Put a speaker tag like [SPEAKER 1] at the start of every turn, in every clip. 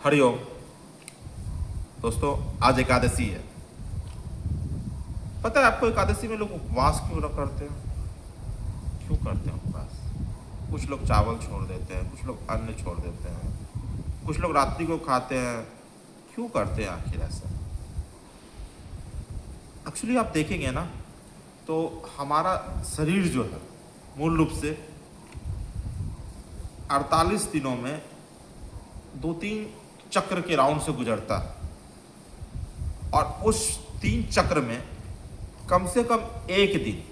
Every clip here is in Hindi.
[SPEAKER 1] हरिओम दोस्तों, आज एकादशी है। पता है आपको एकादशी में लोग उपवास क्यों करते हैं? क्यों करते हैं उपवास? कुछ लोग चावल छोड़ देते हैं, कुछ लोग अन्न छोड़ देते हैं, कुछ लोग रात्रि को खाते हैं। क्यों करते हैं आखिर ऐसा? एक्चुअली आप देखेंगे ना, तो हमारा शरीर जो है मूल रूप से 48 दिनों में 2-3 चक्र के राउंड से गुजरता है, और उस 3 चक्र में कम से कम एक दिन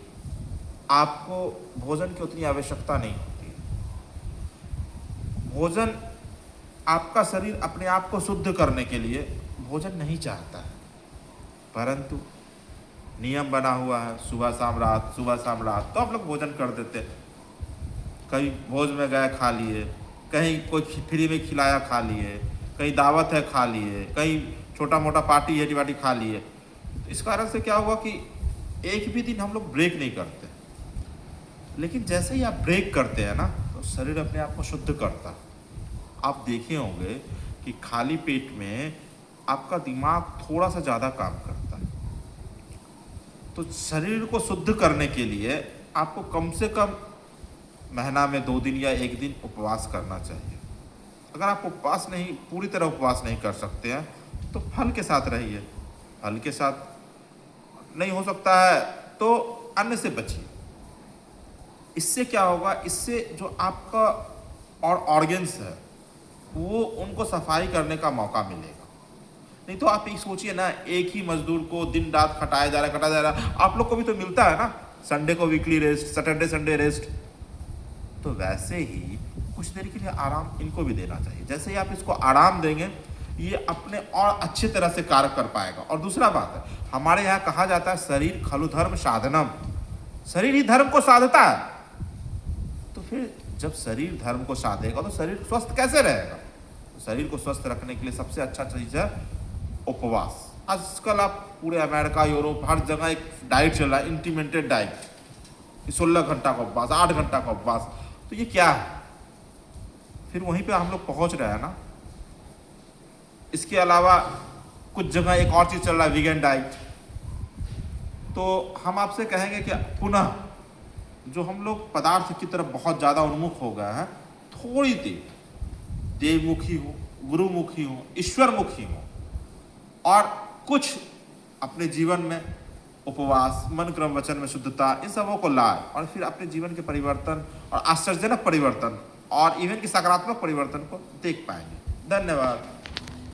[SPEAKER 1] आपको भोजन की उतनी आवश्यकता नहीं होती है। भोजन, आपका शरीर अपने आप को शुद्ध करने के लिए भोजन नहीं चाहता है, परंतु नियम बना हुआ है सुबह शाम रात, सुबह शाम रात, तो आप लोग भोजन कर देते हैं। कहीं भोज में गए खा लिए, कहीं कोई फ्री में खिलाया खा लिए, कहीं दावत है खा लिए, कहीं छोटा मोटा पार्टी है वाटी खा लिए। इस कारण से क्या हुआ कि एक भी दिन हम लोग ब्रेक नहीं करते। लेकिन जैसे ही आप ब्रेक करते हैं ना, तो शरीर अपने आप को शुद्ध करता है। आप देखे होंगे कि खाली पेट में आपका दिमाग थोड़ा सा ज़्यादा काम करता है। तो शरीर को शुद्ध करने के लिए आपको कम से कम महीना में 2 दिन या 1 दिन उपवास करना चाहिए। अगर आप उपवास नहीं, पूरी तरह उपवास नहीं कर सकते हैं, तो फल के साथ रहिए। फल के साथ नहीं हो सकता है तो अन्न से बचिए। इससे क्या होगा? इससे जो आपका और ऑर्गन्स है वो उनको सफाई करने का मौका मिलेगा। नहीं तो आप एक सोचिए ना, एक ही मजदूर को दिन रात खटाया जा रहा है। आप लोग को भी तो मिलता है ना, संडे को weekly rest, Saturday Sunday rest. तो वैसे ही कुछ देर के लिए आराम इनको भी देना चाहिए। जैसे ही आप इसको आराम देंगे, ये अपने और अच्छे तरह से कार्य कर पाएगा। और दूसरा बात है, हमारे यहाँ कहा जाता है शरीर खलु धर्म साधनम, शरीर ही धर्म को साधता है। तो फिर जब शरीर धर्म को साधेगा तो शरीर स्वस्थ कैसे रहेगा? तो शरीर को स्वस्थ रखने के लिए सबसे अच्छा चीज है उपवास। आजकल आप पूरे अमेरिका, यूरोप, हर जगह एक डाइट चल रहा है, इंटीमेंटेड डाइट, 16 घंटा का उपवास, 8 घंटा का उपवास। तो ये क्या है? फिर वहीं पे हम लोग पहुंच रहे हैं ना। इसके अलावा कुछ जगह एक और चीज चल रहा है, वीगन डाइट। तो हम आपसे कहेंगे कि पुनः जो हम लोग पदार्थ की तरफ बहुत ज़्यादा उन्मुख हो गए हैं, थोड़ी देर देवमुखी हो, गुरुमुखी हो, ईश्वरमुखी हो, और कुछ अपने जीवन में उपवास, मन क्रम वचन में शुद्धता, इन सबों को लाए, और फिर अपने जीवन के परिवर्तन और आश्चर्यजनक परिवर्तन और इवन की सकारात्मक परिवर्तन को देख पाएंगे। धन्यवाद।